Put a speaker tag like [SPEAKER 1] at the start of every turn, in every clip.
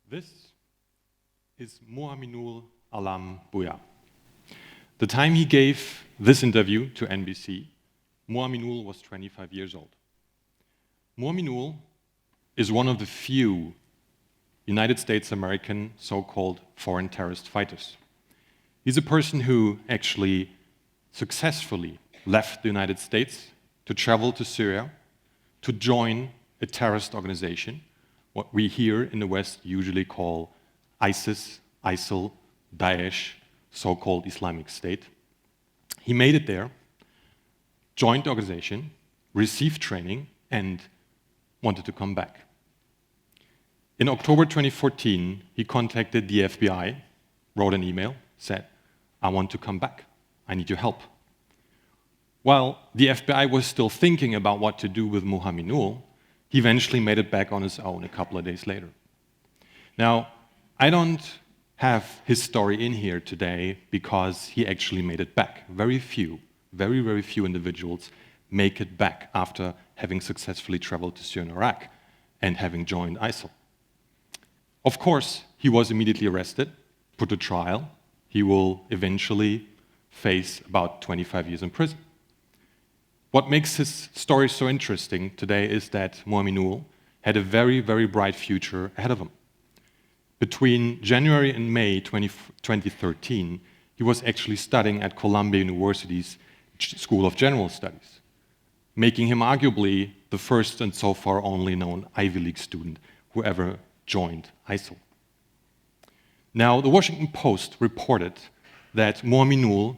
[SPEAKER 1] This is Mamul Alam. The time he gave this interview to NBC, Mamul was 25 years old. Mamul is one of the few United States American so-called foreign terrorist fighters. He's a person who actually successfully left the United States to travel to Syria to join a terrorist organization, what we here in the West usually call ISIS, ISIL, Daesh, so-called Islamic State. He made it there, joined the organization, received training, and wanted to come back. In October 2014, he contacted the FBI, wrote an email, said, "I want to come back. I need your help." While the FBI was still thinking about what to do with Mamul, he eventually made it back on his own a couple of days later. Now, I don't have his story in here today because he actually made it back. Very few, very few individuals make it back after having successfully traveled to Syria and Iraq and having joined ISIL. Of course, he was immediately arrested, put to trial. He will eventually face about 25 years in prison. What makes his story so interesting today is that Mamul had a very bright future ahead of him. Between January and May 2013, he was actually studying at Columbia University's School of General Studies, making him arguably the first and so far only known Ivy League student who ever joined ISIL. Now, the Washington Post reported that Mamul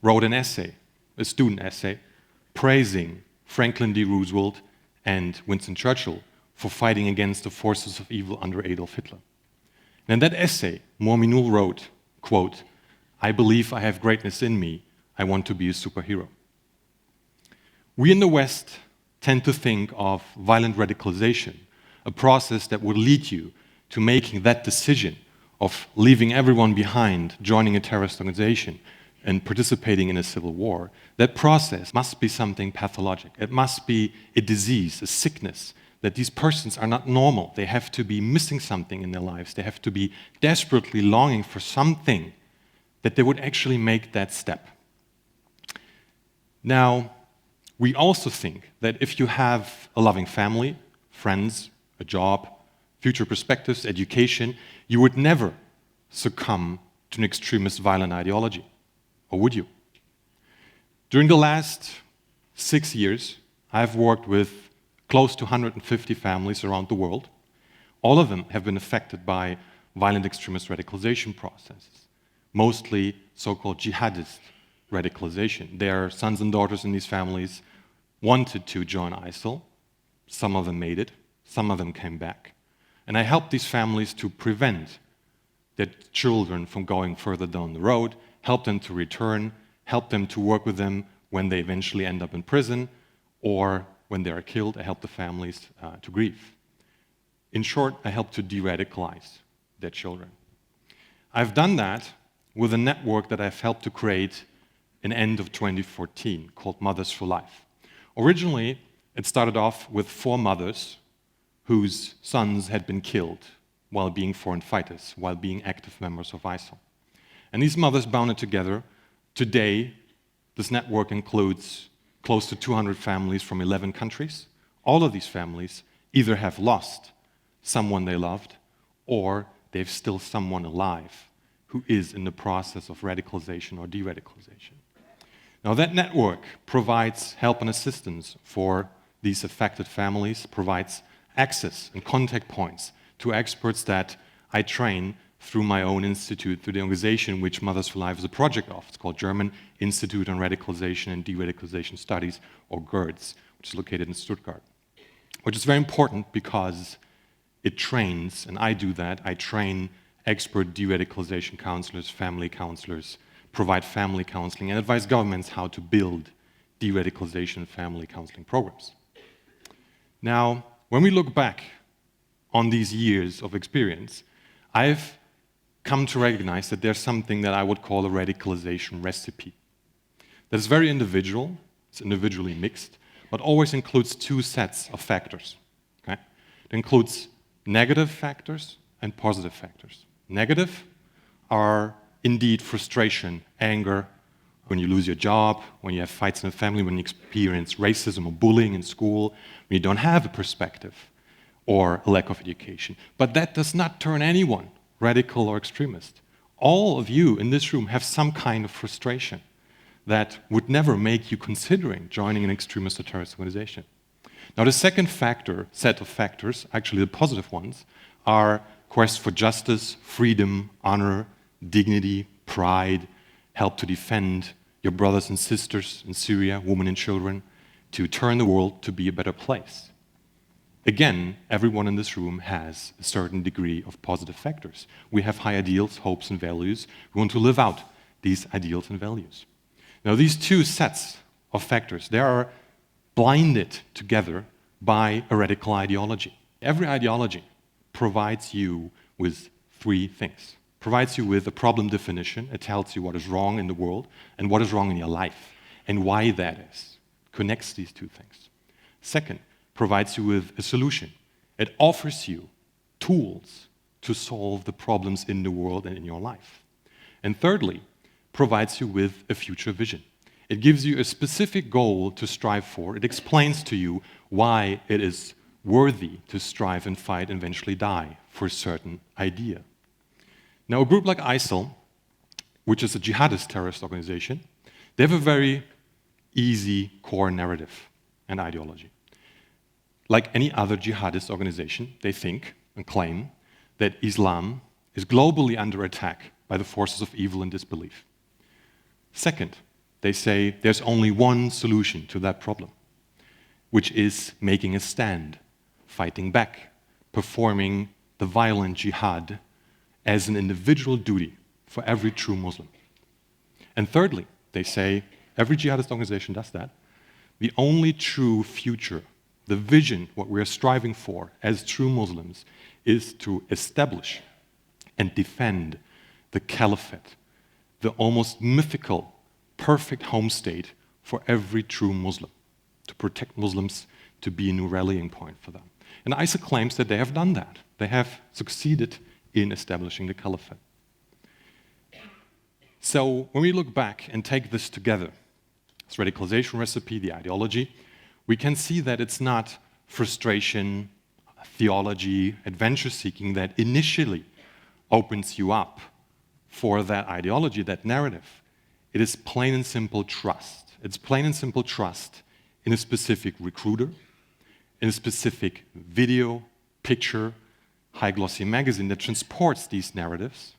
[SPEAKER 1] wrote an essay, a student essay, praising Franklin D. Roosevelt and Winston Churchill for fighting against the forces of evil under Adolf Hitler. And in that essay, Mamul wrote, quote, "I believe I have greatness in me. I want to be a superhero." We in the West tend to think of violent radicalization, a process that would lead you to making that decision of leaving everyone behind, joining a terrorist organization, and participating in a civil war. That process must be something pathologic. It must be a disease, a sickness, that these persons are not normal. They have to be missing something in their lives. They have to be desperately longing for something that they would actually make that step. Now, we also think that if you have a loving family, friends, a job, future perspectives, education, you would never succumb to an extremist violent ideology. Or would you? During the last 6 years, I've worked with close to 150 families around the world. All of them have been affected by violent extremist radicalization processes, mostly so-called jihadist radicalization. Their sons and daughters in these families wanted to join ISIL. Some of them made it. Some of them came back. And I helped these families to prevent their children from going further down the road, help them to return, help them to work with them when they eventually end up in prison, or when they are killed, I help the families to grieve. In short, I help to de-radicalize their children. I've done that with a network that I've helped to create in end of 2014 called Mothers for Life. Originally, it started off with 4 mothers whose sons had been killed while being foreign fighters, while being active members of ISIL. And these mothers bounded together. Today, this network includes close to 200 families from 11 countries. All of these families either have lost someone they loved, or they have still someone alive who is in the process of radicalization or de-radicalization. Now, that network provides help and assistance for these affected families, provides access and contact points to experts that I train through my own institute, through the organization which Mothers for Life is a project of. It's called German Institute on Radicalization and De-Radicalization Studies, or GERDS, which is located in Stuttgart. Which is very important because it trains, and I do that, I train expert de-radicalization counselors, family counselors, provide family counseling, and advise governments how to build de-radicalization and family counseling programs. Now, when we look back on these years of experience, I've come to recognize that there's something that I would call a radicalization recipe. That is very individual, it's individually mixed, but always includes 2 sets of factors. Okay? It includes negative factors and positive factors. Negative are indeed frustration, anger, when you lose your job, when you have fights in the family, when you experience racism or bullying in school, when you don't have a perspective or a lack of education. But that does not turn anyone radical or extremist. All of you in this room have some kind of frustration that would never make you considering joining an extremist or terrorist organization. Now, the second set of factors, actually the positive ones, are quest for justice, freedom, honor, dignity, pride, help to defend your brothers and sisters in Syria, women and children, to turn the world to be a better place. Again, everyone in this room has a certain degree of positive factors. We have high ideals, hopes, and values. We want to live out these ideals and values. Now, these two sets of factors, they are blinded together by a radical ideology. Every ideology provides you with three things. Provides you with a problem definition. It tells you what is wrong in the world and what is wrong in your life and why that is. Connects these two things. Second, provides you with a solution. It offers you tools to solve the problems in the world and in your life. And thirdly, provides you with a future vision. It gives you a specific goal to strive for. It explains to you why it is worthy to strive and fight and eventually die for a certain idea. Now, a group like ISIL, which is a jihadist terrorist organization, they have a very easy core narrative and ideology. Like any other jihadist organization, they think and claim that Islam is globally under attack by the forces of evil and disbelief. Second, they say there's only one solution to that problem, which is making a stand, fighting back, performing the violent jihad as an individual duty for every true Muslim. And thirdly, they say every jihadist organization does that. The only true future, the vision, what we are striving for as true Muslims, is to establish and defend the caliphate, the almost mythical, perfect home state for every true Muslim, to protect Muslims, to be a new rallying point for them. And ISIL claims that they have done that. They have succeeded in establishing the caliphate. So when we look back and take this together, this radicalization recipe, the ideology, we can see that it's not frustration, theology, adventure seeking that initially opens you up for that ideology, that narrative. It is plain and simple trust. It's plain and simple trust in a specific recruiter, in a specific video, picture, high-glossy magazine that transports these narratives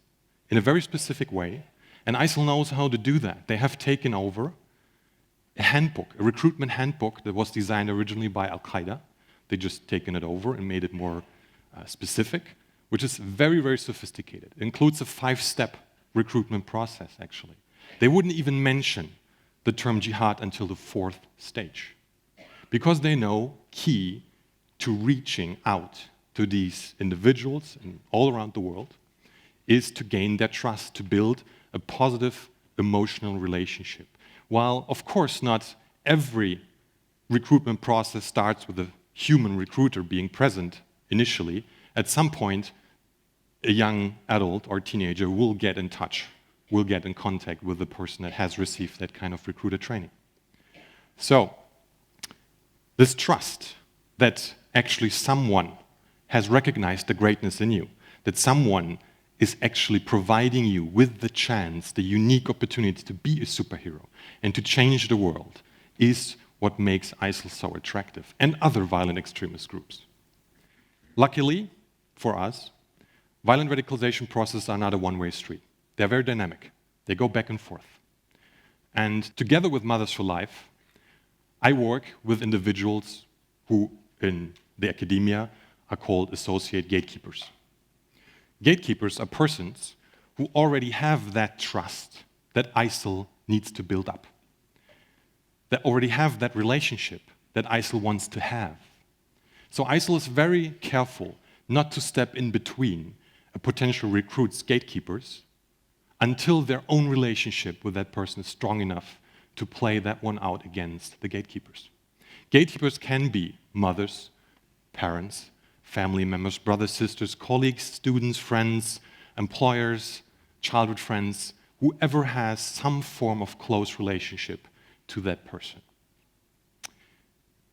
[SPEAKER 1] in a very specific way, and ISIL knows how to do that. They have taken over a handbook, a recruitment handbook that was designed originally by Al-Qaeda. They just taken it over and made it more specific, which is very, very sophisticated. It includes a 5-step recruitment process, actually. They wouldn't even mention the term jihad until the 4th stage, because they know key to reaching out to these individuals and all around the world is to gain their trust, to build a positive emotional relationship. While, of course, not every recruitment process starts with a human recruiter being present initially, at some point, a young adult or teenager will get in touch, will get in contact with the person that has received that kind of recruiter training. So, this trust that actually someone has recognized the greatness in you, that someone is actually providing you with the chance, the unique opportunity to be a superhero and to change the world, is what makes ISIL so attractive, and other violent extremist groups. Luckily for us, violent radicalization processes are not a one-way street. They're very dynamic. They go back and forth. And together with Mothers for Life, I work with individuals who, in the academia, are called associate gatekeepers. Gatekeepers are persons who already have that trust that ISIL needs to build up, that already have that relationship that ISIL wants to have. So ISIL is very careful not to step in between a potential recruit's gatekeepers until their own relationship with that person is strong enough to play that one out against the gatekeepers. Gatekeepers can be mothers, parents, family members, brothers, sisters, colleagues, students, friends, employers, childhood friends, whoever has some form of close relationship to that person.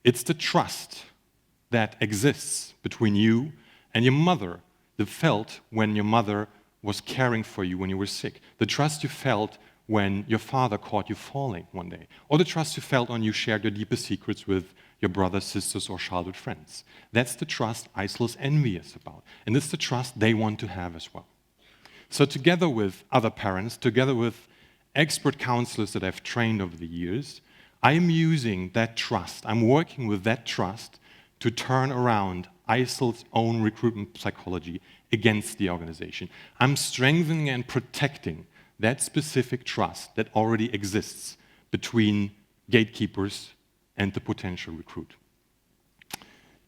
[SPEAKER 1] It's the trust that exists between you and your mother that felt when your mother was caring for you when you were sick. The trust you felt when your father caught you falling one day. Or the trust you felt when you shared your deepest secrets with your brothers, sisters, or childhood friends. That's the trust ISIL is envious about. And it's the trust they want to have as well. So together with other parents, together with expert counselors that I've trained over the years, I'm using that trust, I'm working with that trust to turn around ISIL's own recruitment psychology against the organization. I'm strengthening and protecting that specific trust that already exists between gatekeepers and the potential recruit.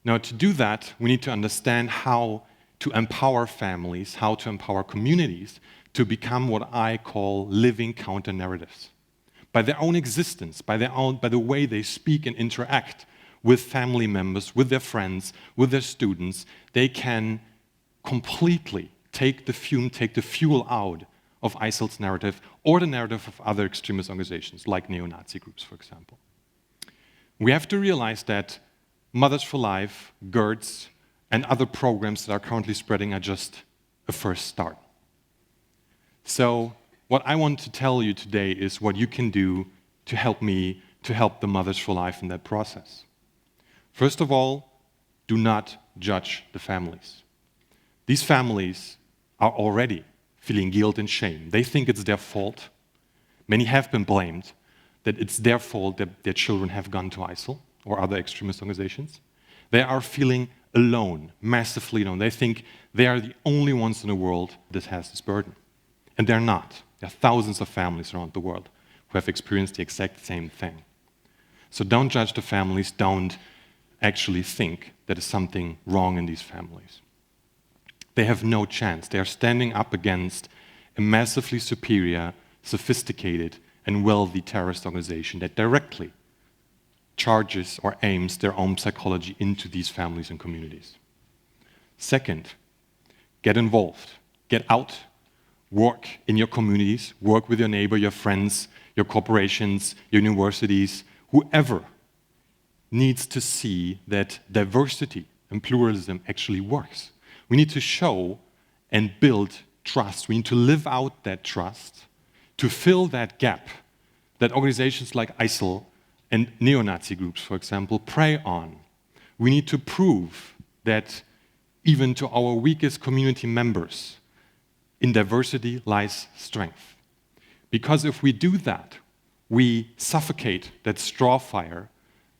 [SPEAKER 1] Now, to do that, we need to understand how to empower families, how to empower communities to become what I call living counter-narratives. By their own existence, by the way they speak and interact with family members, with their friends, with their students, they can completely take the fuel out of ISIL's narrative or the narrative of other extremist organizations like neo-Nazi groups, for example. We have to realize that Mothers for Life, GERDS, and other programs that are currently spreading are just a first start. So what I want to tell you today is what you can do to help me, to help the Mothers for Life in that process. First of all, do not judge the families. These families are already feeling guilt and shame. They think it's their fault. Many have been blamed that it's their fault that their children have gone to ISIL or other extremist organizations. They are feeling alone, massively alone. They think they are the only ones in the world that has this burden. And they're not. There are thousands of families around the world who have experienced the exact same thing. So don't judge the families, don't actually think that there's something wrong in these families. They have no chance. They are standing up against a massively superior, sophisticated, and wealthy terrorist organization that directly charges or aims their own psychology into these families and communities. Second, get involved. Get out. Work in your communities. Work with your neighbor, your friends, your corporations, your universities, whoever needs to see that diversity and pluralism actually works. We need to show and build trust. We need to live out that trust to fill that gap that organizations like ISIL and neo-Nazi groups, for example, prey on. We need to prove that even to our weakest community members, in diversity lies strength. Because if we do that, we suffocate that straw fire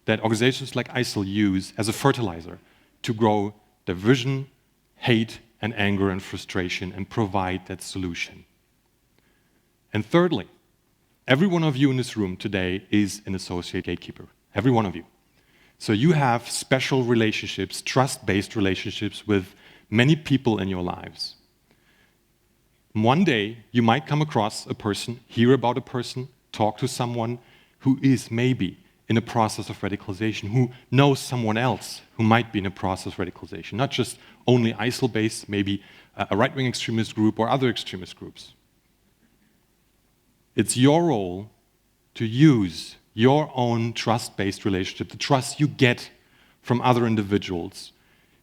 [SPEAKER 1] that organizations like ISIL use as a fertilizer to grow division, hate, and anger and frustration and provide that solution. And thirdly, every one of you in this room today is an associate gatekeeper. Every one of you. So you have special relationships, trust-based relationships with many people in your lives. One day, you might come across a person, hear about a person, talk to someone who is maybe in a process of radicalization, who knows someone else who might be in a process of radicalization, not just only ISIL-based, maybe a right-wing extremist group or other extremist groups. It's your role to use your own trust-based relationship, the trust you get from other individuals,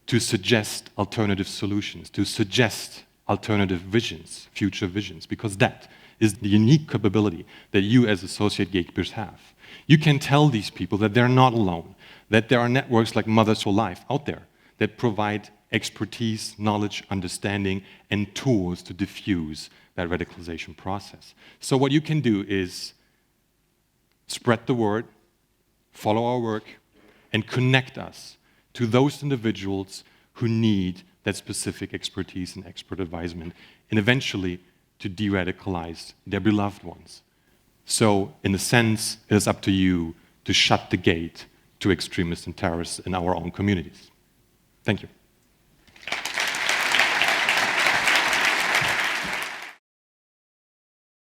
[SPEAKER 1] to suggest alternative solutions, to suggest alternative visions, future visions, because that is the unique capability that you as associate gatekeepers have. You can tell these people that they're not alone, that there are networks like Mothers for Life out there that provide expertise, knowledge, understanding, and tools to diffuse that radicalization process. So what you can do is spread the word, follow our work, and connect us to those individuals who need that specific expertise and expert advisement, and eventually to de-radicalize their beloved ones. So, in a sense, it is up to you to shut the gate to extremists and terrorists in our own communities. Thank you.